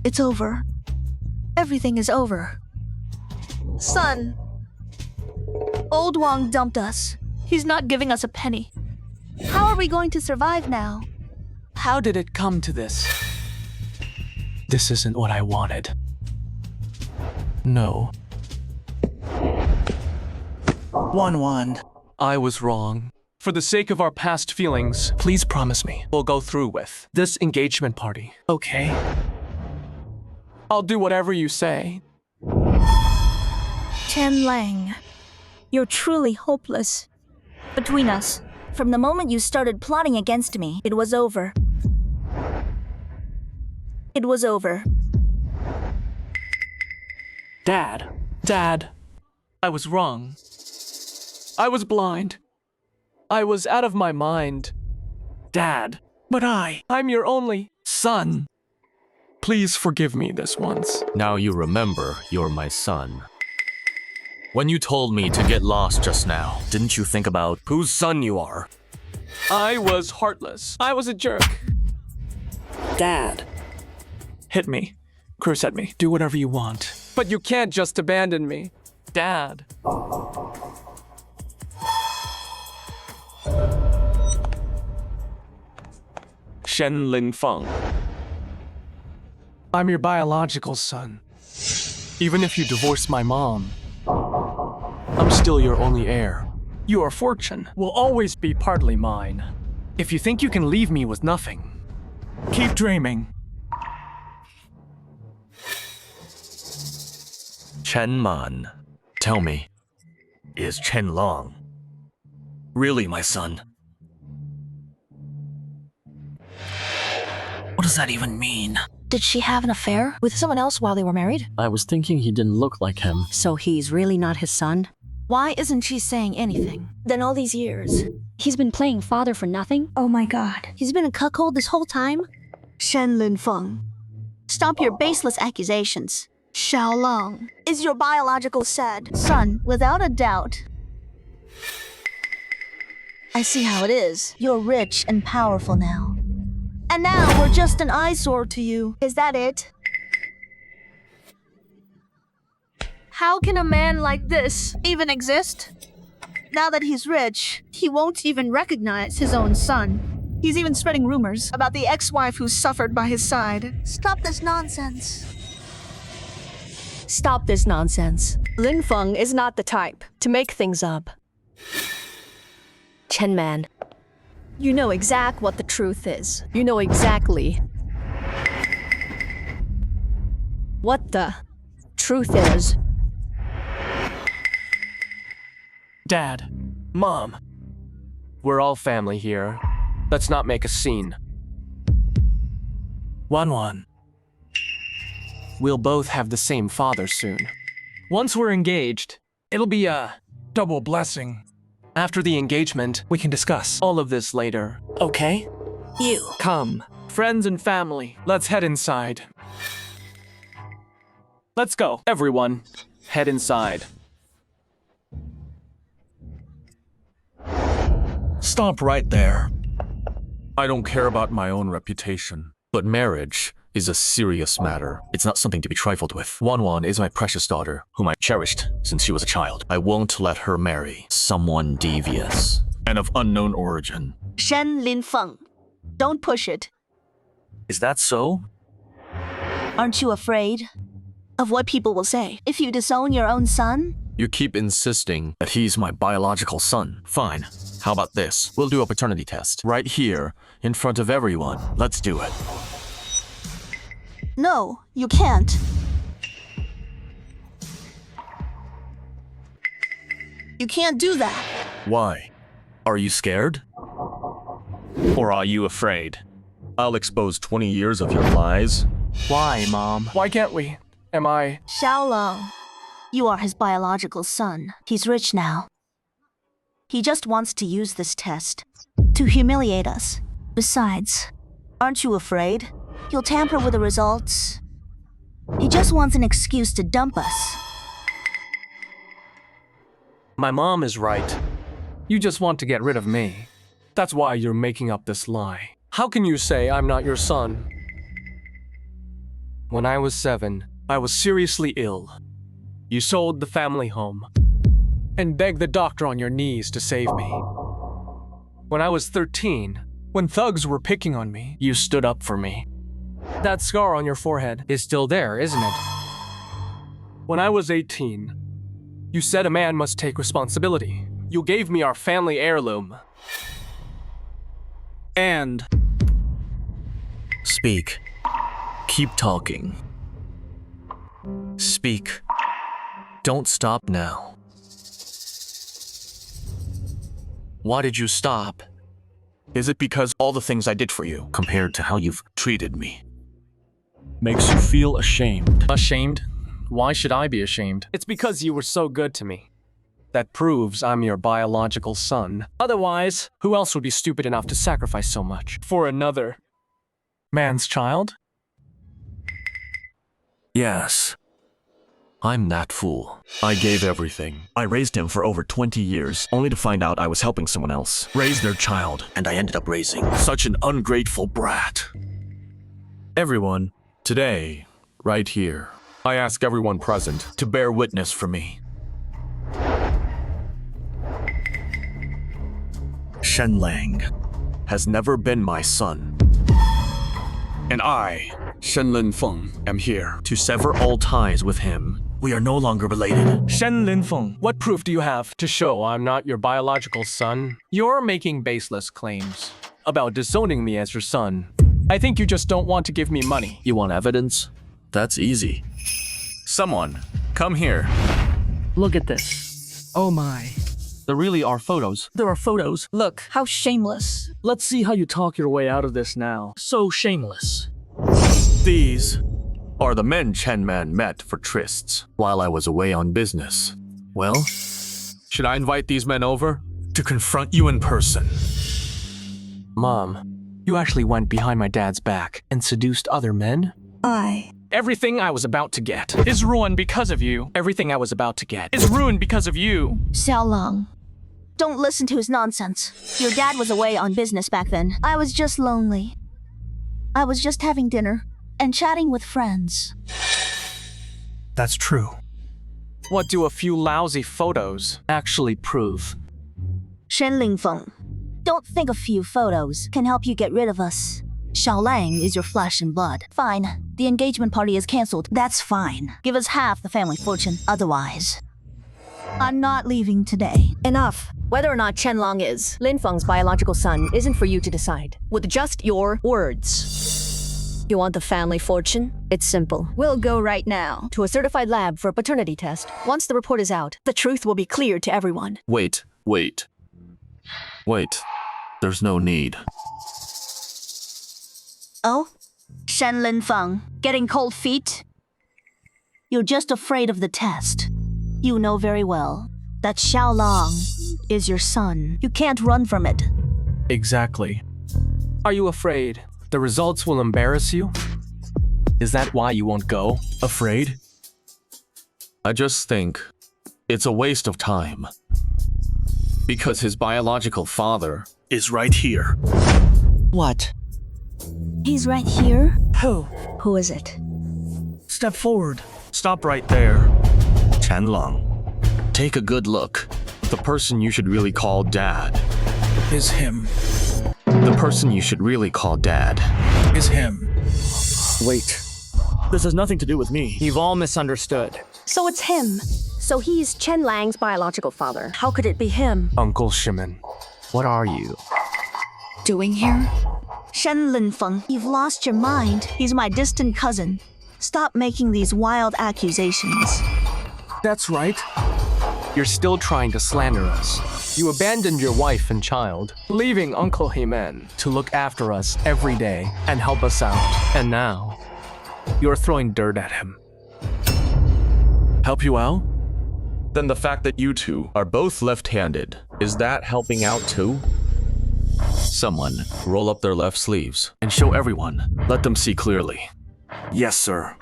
It's over. Everything is over. Son. Old Wang dumped us. He's not giving us a penny. How are we going to survive now? How did it come to this? This isn't what I wanted. No. Wan Wan. I was wrong. For the sake of our past feelings, please promise me we'll go through with this engagement party. Okay. I'll do whatever you say. Chen Lang, you're truly hopeless. Between us, from the moment you started plotting against me, it was over. It was over. Dad, I was wrong. I was blind. I was out of my mind. Dad, but I'm your only son. Please forgive me this once. Now you remember you're my son. When you told me to get lost just now, didn't you think about whose son you are? I was heartless. I was a jerk. Dad. Hit me. Curse at me. Do whatever you want. But you can't just abandon me. Dad. Shen Linfeng. I'm your biological son. Even if you divorce my mom, I'm still your only heir. Your fortune will always be partly mine. If you think you can leave me with nothing, keep dreaming. Chen Man, tell me, is Chen Long really my son? What does that even mean? Did she have an affair with someone else while they were married? I was thinking he didn't look like him. So he's really not his son? Why isn't she saying anything? Then all these years, He's been playing father for nothing? Oh my god. He's been a cuckold this whole time? Shen Linfeng, stop your baseless accusations. Xiao Long is your biological son, without a doubt. I see how it is. You're rich and powerful now. And now we're just an eyesore to you. Is that it? How can a man like this even exist? Now that he's rich, he won't even recognize his own son. He's even spreading rumors about the ex-wife who suffered by his side. Stop this nonsense. Stop this nonsense. Lin Feng is not the type to make things up. Chen Man, you know exact what the truth is. You know exactly what the truth is. Dad. Mom, we're all family here. Let's not make a scene. Wan. We'll both have the same father soon. Once we're engaged, it'll be a double blessing. After the engagement, We can discuss. all of this later. Okay? You. Come, friends and family, let's head inside. Let's go. Everyone, head inside. Stop right there. I don't care about my own reputation, but marriage is a serious matter. It's not something to be trifled with. Wan is my precious daughter, whom I cherished since she was a child. I won't let her marry Someone devious. and of unknown origin. Shen Lin Feng. Don't push it. Is that so? Aren't you afraid of what people will say if you disown your own son? You keep insisting that he's my biological son. Fine. How about this? We'll do a paternity test. Right here, in front of everyone. Let's do it. No, you can't. You can't do that. Why? Are you scared? Or are you afraid? I'll expose 20 years of your lies. Why, Mom? Why can't we? Am I? Xiaolong, you are his biological son. He's rich now. He just wants to use this test to humiliate us. Besides, aren't you afraid he'll tamper with the results? He just wants an excuse to dump us. My mom is right. You just want to get rid of me. That's why you're making up this lie. How can you say I'm not your son? When I was 7, I was seriously ill. You sold the family home And begged the doctor on your knees to save me. When I was 13, When thugs were picking on me, you stood up for me. that scar on your forehead. It's still there, isn't it? When I was 18, you said a man must take responsibility. You gave me our family heirloom. And Speak. Keep talking. Speak. Don't stop now. Why did you stop? Is it because all the things I did for you, compared to how you've treated me, Makes you feel ashamed. ashamed? Why should I be ashamed? It's because you were so good to me. That proves I'm your biological son. Otherwise, who else would be stupid enough to sacrifice so much for another man's child? Yes. I'm that fool. I gave everything. I raised him for over 20 years, only to find out I was helping someone else raise their child, and I ended up raising such an ungrateful brat. Everyone, today, right here, I ask everyone present to bear witness for me. Shen Lang has never been my son. And I, Shen Lin Feng, am here to sever all ties with him. We are no longer related. Shen Lin Feng, what proof do you have to show I'm not your biological son? You're making baseless claims about disowning me as your son. I think you just don't want to give me money. You want evidence? That's easy. Someone, come here. Look at this. Oh my. There really are photos. There are photos. Look, how shameless. Let's see how you talk your way out of this now. So shameless. These are the men Chen Man met for trysts while I was away on business. Well, should I invite these men over to confront you in person? Mom, you actually went behind my dad's back and seduced other men? Everything I was about to get is ruined because of you. Everything I was about to get is ruined because of you. Xiaolong, don't listen to his nonsense. Your dad was away on business back then. I was just lonely. I was just having dinner and chatting with friends. That's true. What do a few lousy photos actually prove? Shen Lingfeng, Don't think a few photos can help you get rid of us. Xiao Lang is your flesh and blood. Fine. The engagement party is cancelled. That's fine. Give us half the family fortune. Otherwise, I'm not leaving today. Enough. Whether or not Chen Long is Lin Feng's biological son isn't for you to decide. With just your words. You want the family fortune? It's simple. We'll go right now to a certified lab for a paternity test. Once the report is out, the truth will be clear to everyone. Wait. There's no need. Oh? Shen Lin Feng, getting cold feet? You're just afraid of the test. You know very well that Xiao Long is your son. You can't run from it. Exactly. Are you afraid the results will embarrass you? Is that why you won't go? Afraid? I just think it's a waste of time. Because his biological father is right here. What? He's right here? Who? Who is it? Step forward. Stop right there. Chen Long. Take a good look. The person you should really call Dad Is him. The person you should really call Dad Is him. Wait. This has nothing to do with me. You've all misunderstood. So it's him. So he's Chen Lang's biological father. How could it be him? Uncle Shimon, what are you Doing here? Shen Lin Feng, you've lost your mind. He's my distant cousin. Stop making these wild accusations. That's right. You're still trying to slander us. You abandoned your wife and child, leaving Uncle Himen to look after us every day and help us out. And now, you're throwing dirt at him. help you out? Then the fact that you two are both left-handed, is that helping out too? Someone roll up their left sleeves and show everyone. Let them see clearly. Yes, sir.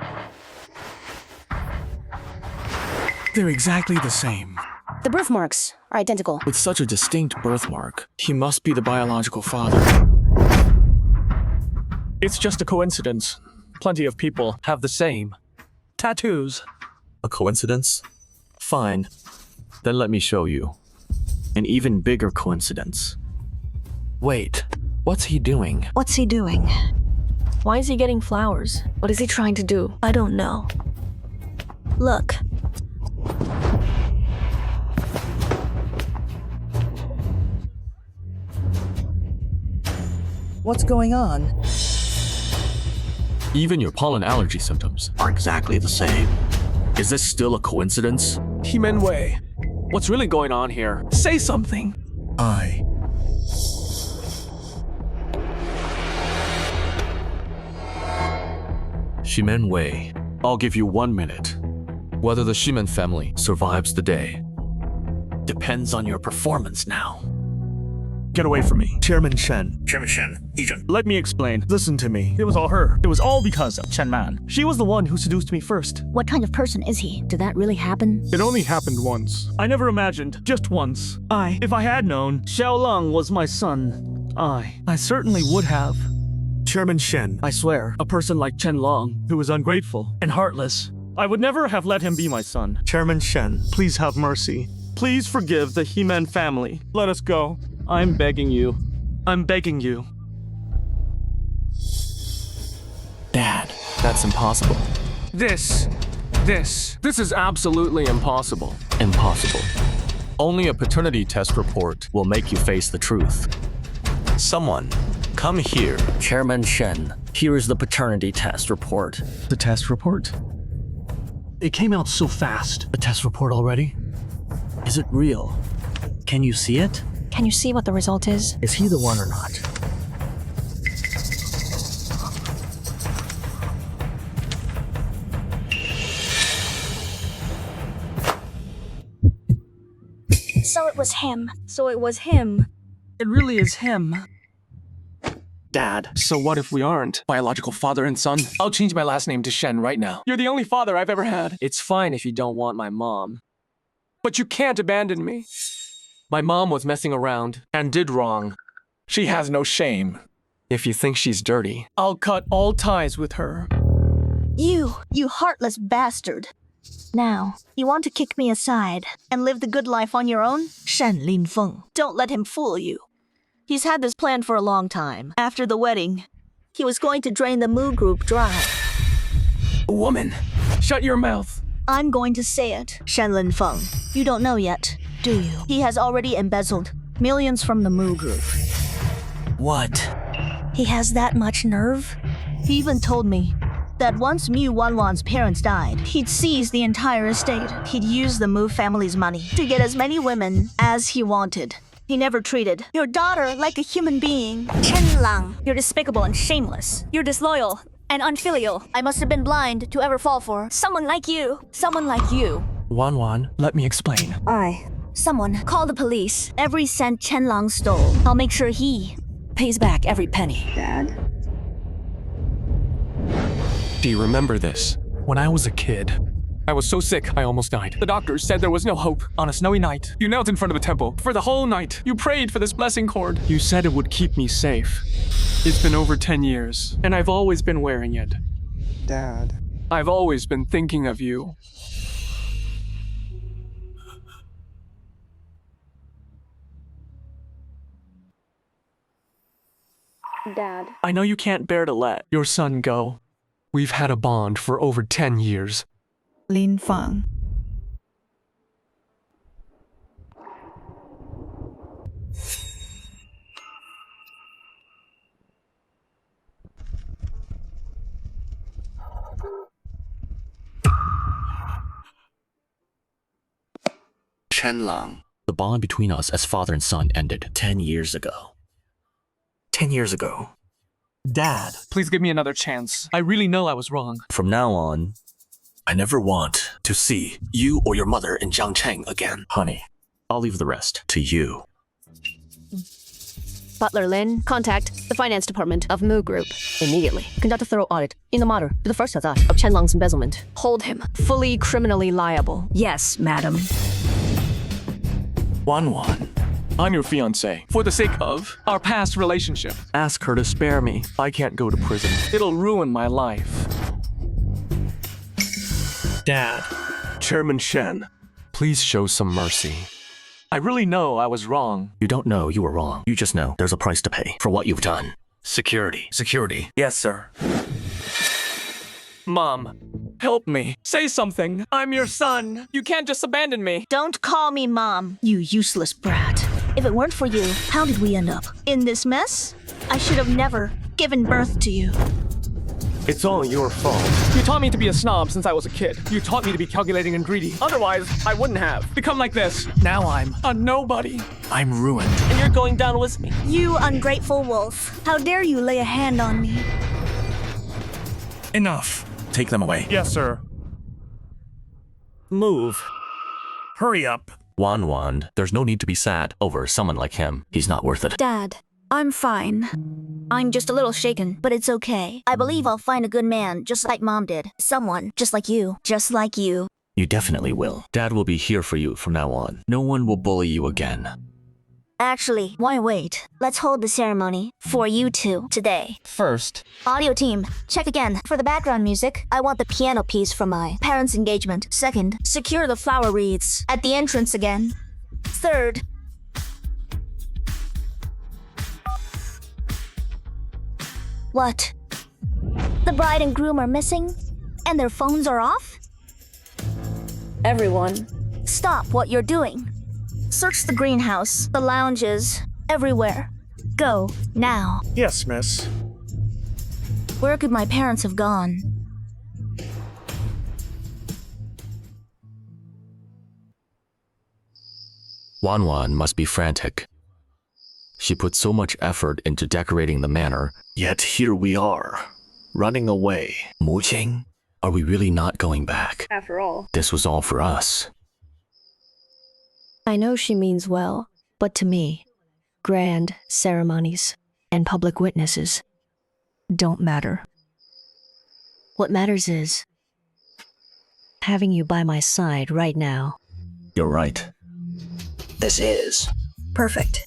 They're exactly the same. The birthmarks are identical. With such a distinct birthmark, he must be the biological father. It's just a coincidence. Plenty of people have the same tattoos. A coincidence? Fine. Then let me show you. An even bigger coincidence. Wait, what's he doing? What's he doing? Why is he getting flowers? What is he trying to do? I don't know. Look. What's going on? Even your pollen allergy symptoms are exactly the same. Is this still a coincidence? Himen Wei, what's really going on here? Say something. Shimen Wei, I'll give you 1 minute. Whether the Shimen family survives the day depends on your performance now. Get away from me. Chairman Shen. Let me explain. Listen to me. It was all her. It was all because of Chen Man. She was the one who seduced me first. What kind of person is he? Did that really happen? It only happened once. I never imagined. Just once. If I had known Xiao Long was my son, I certainly would have. Chairman Shen. I swear, a person like Chen Long, who is ungrateful and heartless, I would never have let him be my son. Chairman Shen, please have mercy. Please forgive the He-Man family. Let us go. I'm begging you. I'm begging you. Dad, that's impossible. This is absolutely impossible. Impossible. Only a paternity test report will make you face the truth. Someone, come here. Chairman Shen, here is the paternity test report. The test report? It came out so fast. A test report already? Is it real? Can you see it? Can you see what the result is? Is he the one or not? So it was him. So it was him. It really is him. Dad. So what if we aren't biological father and son? I'll change my last name to Shen right now. You're the only father I've ever had. It's fine if you don't want my mom. But you can't abandon me. My mom was messing around and did wrong. She has no shame. If you think she's dirty, I'll cut all ties with her. You heartless bastard. Now, you want to kick me aside and live the good life on your own? Shen Lin Feng. Don't let him fool you. He's had this planned for a long time. After the wedding, he was going to drain the Moo group dry. Woman, shut your mouth. I'm going to say it. Shenlin Feng. You don't know yet, do you? He has already embezzled millions from the Moo group. What? He has that much nerve? He even told me that once Mu Wanwan's parents died, he'd seize the entire estate. He'd use the Mu family's money to get as many women as he wanted. He never treated your daughter like a human being. Chenlang, you're despicable and shameless. You're disloyal and unfilial. I must have been blind to ever fall for Someone like you. Someone like you. Wan, let me explain. Someone call the police. Every cent Chenlang stole, I'll make sure he pays back every penny. Dad? Do you remember this? When I was a kid, I was so sick I almost died. The doctors said there was no hope. On a snowy night, you knelt in front of a temple. For the whole night, you prayed for this blessing cord. You said it would keep me safe. It's been over 10 years, and I've always been wearing it. Dad. I've always been thinking of you. Dad. I know you can't bear to let your son go. We've had a bond for over 10 years. Lin Feng. Chenlang. The bond between us as father and son ended 10 years ago. 10 years ago. Dad, please give me another chance. I really know I was wrong. From now on, I never want to see you or your mother in Jiangcheng again. Honey, I'll leave the rest to you. Butler Lin, contact the finance department of Moo Group immediately. Conduct a thorough audit in the matter to the first of Chenlang's embezzlement. Hold him fully criminally liable. Yes, madam. Wan, I'm your fiancé. For the sake of our past relationship, ask her to spare me. I can't go to prison. It'll ruin my life. Dad. Chairman Shen. Please show some mercy. I really know I was wrong. You don't know you were wrong. You just know there's a price to pay for what you've done. Security. Security. Yes, sir. Mom, help me. Say something. I'm your son. You can't just abandon me. Don't call me Mom, you useless brat. If it weren't for you, how did we end up in this mess? I should have never given birth to you. It's all your fault. You taught me to be a snob since I was a kid. You taught me to be calculating and greedy. Otherwise, I wouldn't have become like this. Now I'm a nobody. I'm ruined. And you're going down with me. You ungrateful wolf. How dare you lay a hand on me? Enough. Take them away. Yes, sir. Move. Hurry up. Wan, there's no need to be sad over someone like him. He's not worth it. Dad, I'm fine. I'm just a little shaken. But it's okay. I believe I'll find a good man just like Mom did. Someone just like you. Just like you. You definitely will. Dad will be here for you from now on. No one will bully you again. Actually, why wait? Let's hold the ceremony for you two today. First, Audio team, check again. For the background music, I want the piano piece from my parents' engagement. Second, secure the flower wreaths at the entrance again. Third, what? The bride and groom are missing? And their phones are off? Everyone, stop what you're doing. Search the greenhouse, the lounges, everywhere. Go, now. Yes, miss. Where could my parents have gone? Wan must be frantic. She put so much effort into decorating the manor, Yet here we are, running away. Muqing, are we really not going back? After all. This was all for us. I know she means well, but to me, grand ceremonies and public witnesses don't matter. What matters is having you by my side right now. You're right. This is perfect.